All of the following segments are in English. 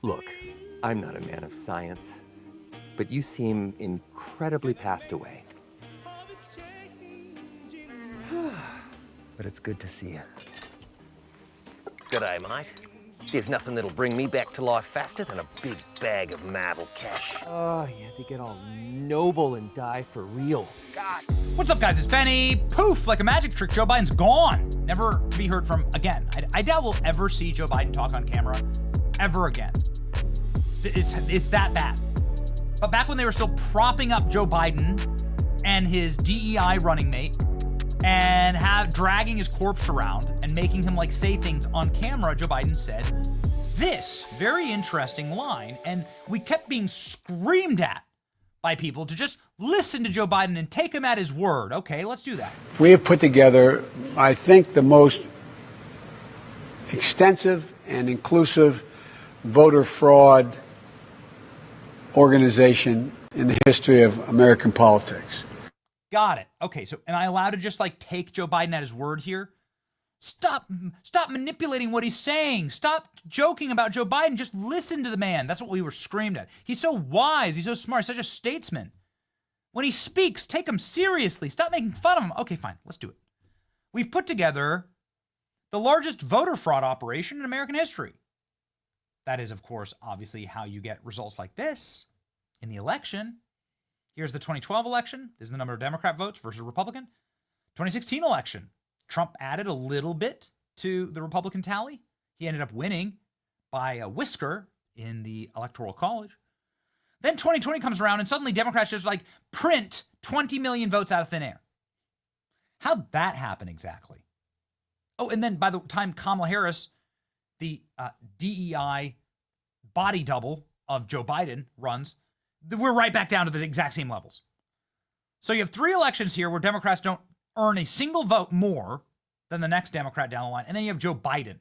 Look, I'm not a man of science, but you seem incredibly passed away. But it's good to see you. G'day, mate. There's nothing that'll bring me back to life faster than a big bag of marble cash. Oh, you had to get all noble and die for real. God. What's up, guys? It's Benny. Poof, like a magic trick, Joe Biden's gone. Never to be heard from again. I doubt we'll ever see Joe Biden talk on camera ever again. It's that bad. But back when they were still propping up Joe Biden and his DEI running mate and dragging his corpse around and making him say things on camera, Joe Biden said this very interesting line, and we kept being screamed at by people to just listen to Joe Biden and take him at his word. Okay, let's do that. We have put together, I think, the most extensive and inclusive voter fraud organization in the history of American politics. Got it. Okay, so am I allowed to just take Joe Biden at his word here? Stop manipulating what he's saying. Stop joking about Joe Biden. Just listen to the man. That's what we were screamed at. He's so wise. He's so smart. He's such a statesman. When he speaks, take him seriously. Stop making fun of him. Okay, fine. Let's do it. We've put together the largest voter fraud operation in American history. That is, of course, obviously how you get results like this in the election. Here's the 2012 election. This is the number of Democrat votes versus Republican. 2016 election. Trump added a little bit to the Republican tally. He ended up winning by a whisker in the Electoral College. Then 2020 comes around and suddenly Democrats just print 20 million votes out of thin air. How'd that happen exactly? Oh, and then by the time Kamala Harris, the DEI body double of Joe Biden, runs, we're right back down to the exact same levels. So you have 3 elections here where Democrats don't earn a single vote more than the next Democrat down the line. And then you have Joe Biden,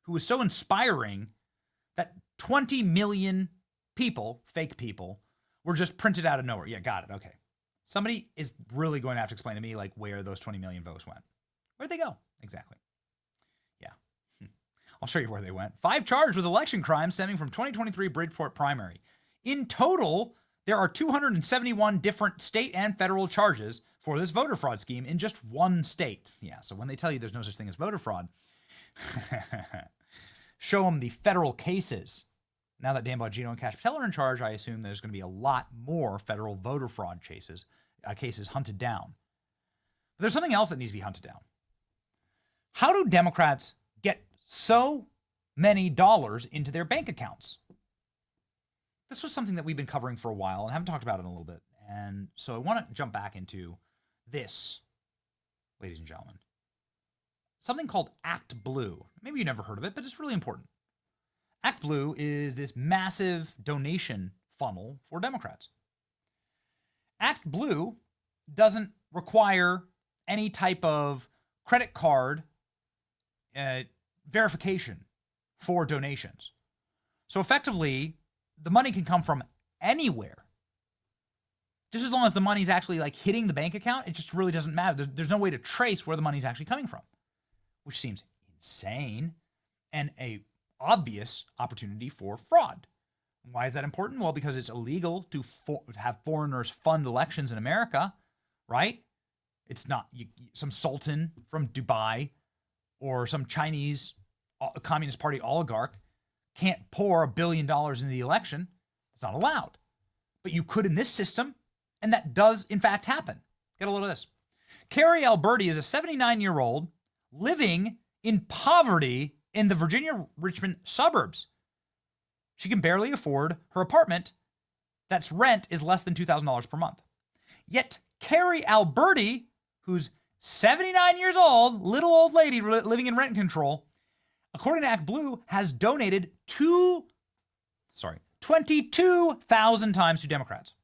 who was so inspiring that 20 million people, fake people, were just printed out of nowhere. Yeah, got it. Okay. Somebody is really going to have to explain to me where those 20 million votes went. Where'd they go? Exactly. Yeah. I'll show you where they went. 5 charged with election crimes stemming from 2023 Bridgeport primary. In total, there are 271 different state and federal charges for this voter fraud scheme in just one state. Yeah, so when they tell you there's no such thing as voter fraud, show them the federal cases. Now that Dan Bongino and Cash Patel are in charge, I assume there's going to be a lot more federal voter fraud cases hunted down. But there's something else that needs to be hunted down. How do Democrats get so many dollars into their bank accounts? This was something that we've been covering for a while and haven't talked about it in a little bit. And so I want to jump back into this, ladies and gentlemen. Something called ActBlue. Maybe you never heard of it, but it's really important. ActBlue is this massive donation funnel for Democrats. ActBlue doesn't require any type of credit card verification for donations. So effectively, the money can come from anywhere. Just as long as the money's actually hitting the bank account, it just really doesn't matter. There's no way to trace where the money's actually coming from, which seems insane and a obvious opportunity for fraud. Why is that important? Well, because it's illegal to have foreigners fund elections in America, right? It's not some sultan from Dubai or some Chinese Communist Party oligarch can't pour $1 billion into the election. It's not allowed. But you could in this system, and that does, in fact, happen. Get a load of this. Carrie Alberti is a 79-year-old living in poverty in the Virginia Richmond suburbs. She can barely afford her apartment that's rent is less than $2,000 per month. Yet Carrie Alberti, who's 79 years old, little old lady living in rent control, according to ActBlue, has donated 22,000 times to Democrats,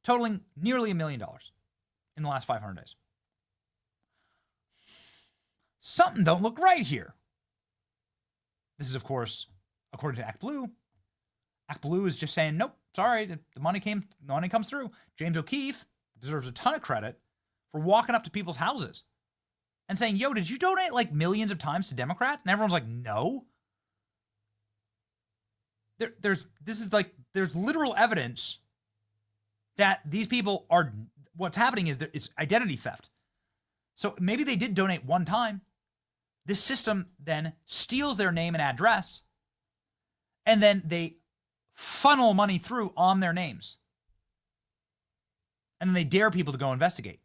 totaling nearly $1 million in the last 500 days. Something don't look right here. This is, of course, according to ActBlue. ActBlue is just saying, nope, sorry, the money comes through. James O'Keefe deserves a ton of credit for walking up to people's houses and saying, yo, did you donate millions of times to Democrats? And everyone's like, no. there's literal evidence that these people are, what's happening is that it's identity theft. So maybe they did donate one time. This system then steals their name and address, and then they funnel money through on their names. And then they dare people to go investigate.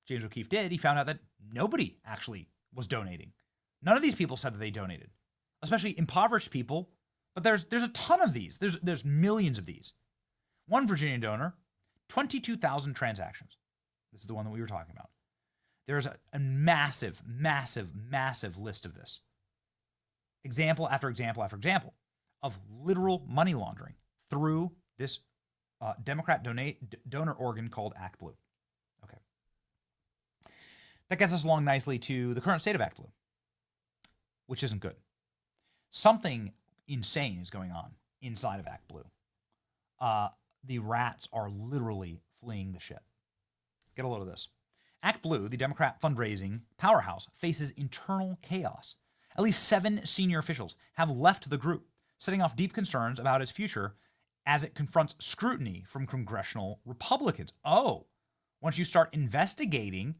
James O'Keefe did. He found out that nobody actually was donating. None of these people said that they donated, especially impoverished people. But there's a ton of these. There's millions of these. One Virginia donor, 22,000 transactions. This is the one that we were talking about. There's a massive, massive, massive list of this. Example after example after example of literal money laundering through this Democrat donor organ called ActBlue. Okay. That gets us along nicely to the current state of ActBlue, which isn't good. Something insane is going on inside of ActBlue. The rats are literally fleeing the ship. Get a load of this. ActBlue, the Democrat fundraising powerhouse, faces internal chaos. At least 7 senior officials have left the group, setting off deep concerns about its future as it confronts scrutiny from congressional Republicans. Oh, once you start investigating,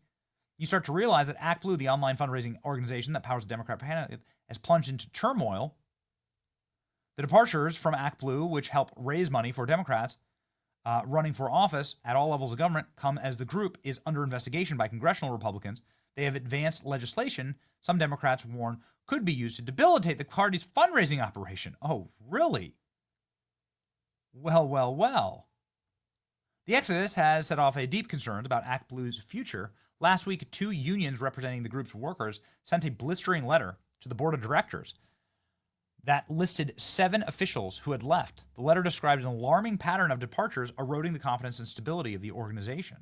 you start to realize that ActBlue, the online fundraising organization that powers the Democrat candidate, has plunged into turmoil. The departures from ActBlue, which help raise money for Democrats running for office at all levels of government, come as the group is under investigation by congressional Republicans. They have advanced legislation some Democrats warn could be used to debilitate the party's fundraising operation. Oh, really? Well, well, well. The exodus has set off a deep concern about ActBlue's future. Last week, 2 unions representing the group's workers sent a blistering letter to the board of directors that listed 7 officials who had left. The letter described an alarming pattern of departures, eroding the confidence and stability of the organization.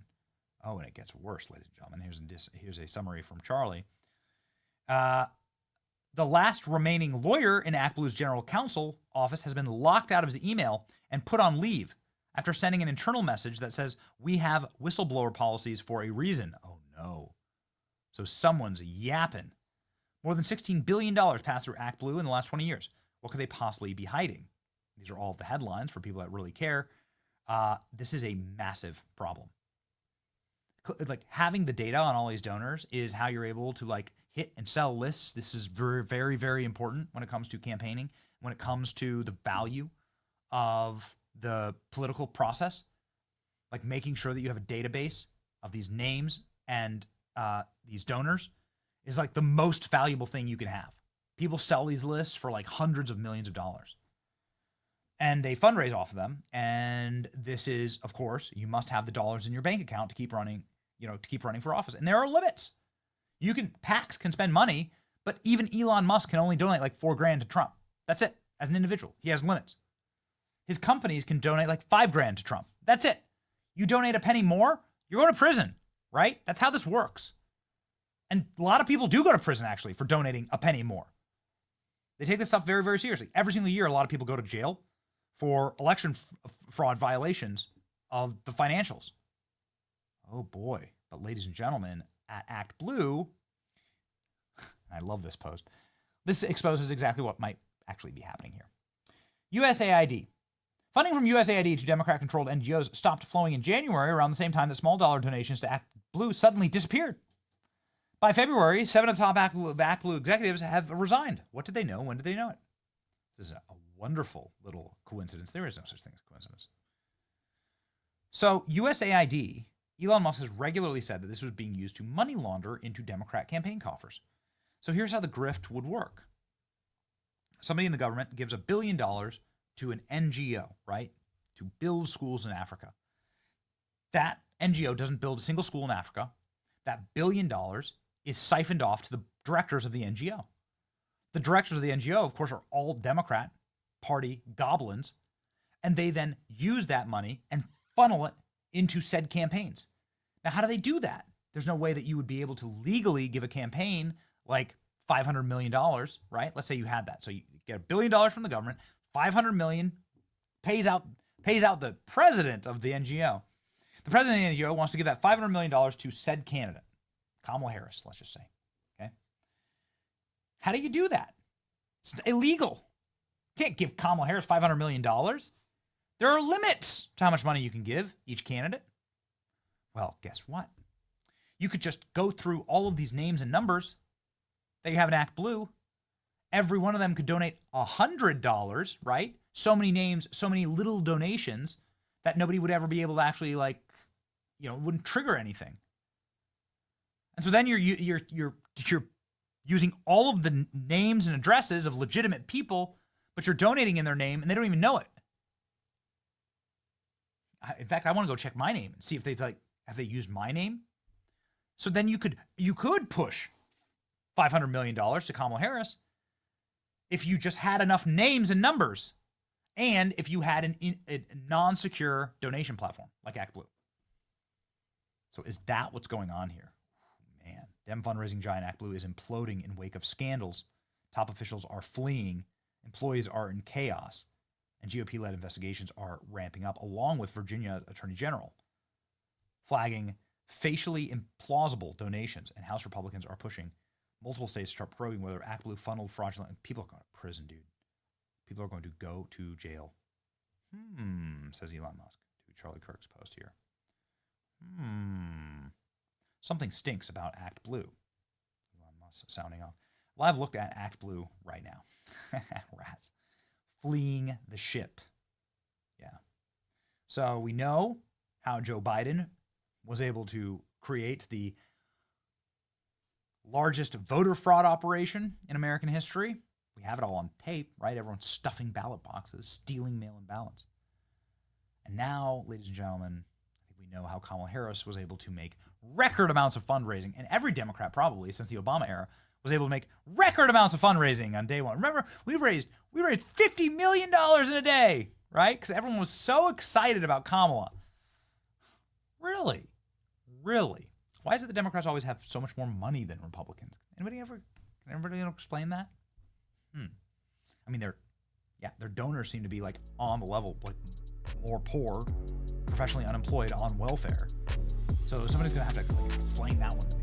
Oh, and it gets worse, ladies and gentlemen. Here's a summary from Charlie. The last remaining lawyer in ActBlue's general counsel office has been locked out of his email and put on leave after sending an internal message that says, "We have whistleblower policies for a reason." Oh, no. So someone's yapping. More than $16 billion passed through ActBlue in the last 20 years. What could they possibly be hiding? These are all the headlines for people that really care. This is a massive problem. Like, having the data on all these donors is how you're able to like hit and sell lists. This is very, very, very important when it comes to campaigning, when it comes to the value of the political process, like making sure that you have a database of these names and these donors is like the most valuable thing you can have. People sell these lists for like hundreds of millions of dollars. And they fundraise off of them. And this is, of course, you must have the dollars in your bank account to keep running, for office. And there are limits. PACs can spend money, but even Elon Musk can only donate like $4,000 to Trump. That's it. As an individual, he has limits. His companies can donate like $5,000 to Trump. That's it. You donate a penny more, you're going to prison, right? That's how this works. And a lot of people do go to prison, actually, for donating a penny more. They take this stuff very, very seriously. Every single year, a lot of people go to jail for election fraud violations of the financials. Oh, boy. But ladies and gentlemen, at ActBlue, I love this post. This exposes exactly what might actually be happening here. USAID. Funding from USAID to Democrat-controlled NGOs stopped flowing in January around the same time that small dollar donations to ActBlue suddenly disappeared. By February, 7 of the top ActBlue executives have resigned. What did they know? When did they know it? This is a wonderful little coincidence. There is no such thing as coincidence. So USAID, Elon Musk has regularly said that this was being used to money launder into Democrat campaign coffers. So here's how the grift would work. Somebody in the government gives $1 billion to an NGO, right, to build schools in Africa. That NGO doesn't build a single school in Africa. That $1 billion is siphoned off to the directors of the NGO. The directors of the NGO, of course, are all Democrat Party goblins, and they then use that money and funnel it into said campaigns. Now, how do they do that? There's no way that you would be able to legally give a campaign like $500 million, right? Let's say you had that. So you get $1 billion from the government, $500 million pays out the president of the NGO. The president of the NGO wants to give that $500 million to said candidate, Kamala Harris, let's just say. Okay. How do you do that? It's illegal. Can't give Kamala Harris $500 million. There are limits to how much money you can give each candidate. Well, guess what? You could just go through all of these names and numbers that you have in ActBlue. Every one of them could donate $100, right? So many names, so many little donations that nobody would ever be able to actually, like, you know, wouldn't trigger anything. And so then you're using all of the names and addresses of legitimate people, but you're donating in their name and they don't even know it. In fact, I want to go check my name and see if have they used my name. So then you could push $500 million to Kamala Harris if you just had enough names and numbers, and if you had a non-secure donation platform like ActBlue. So is that what's going on here? Man, Dem fundraising giant ActBlue is imploding in wake of scandals. Top officials are fleeing, employees are in chaos, and GOP-led investigations are ramping up, along with Virginia Attorney General flagging facially implausible donations, and House Republicans are pushing multiple states to start probing whether ActBlue funneled fraudulent. People are going to prison, dude. People are going to go to jail. Says Elon Musk to Charlie Kirk's post here. Something stinks about ActBlue. Elon Musk sounding off. Live look at ActBlue right now. Rats. Fleeing the ship. Yeah. So we know how Joe Biden was able to create the largest voter fraud operation in American history. We have it all on tape, right? Everyone's stuffing ballot boxes, stealing mail-in ballots. And now, ladies and gentlemen, I think we know how Kamala Harris was able to make record amounts of fundraising, and every Democrat probably since the Obama era was able to make record amounts of fundraising on day one. Remember, we raised $50 million in a day, right? Because everyone was so excited about Kamala. Really? Why is it the Democrats always have so much more money than Republicans? Can anybody explain that? I mean, their donors seem to be like on the level, like more poor, professionally unemployed, on welfare. So somebody's gonna have to like, explain that one to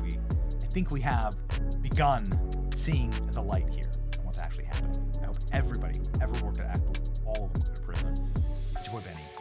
me. I think we have begun seeing the light here and what's actually happening. I hope everybody who ever worked at ActBlue, all of them, go to prison. Enjoy Benny.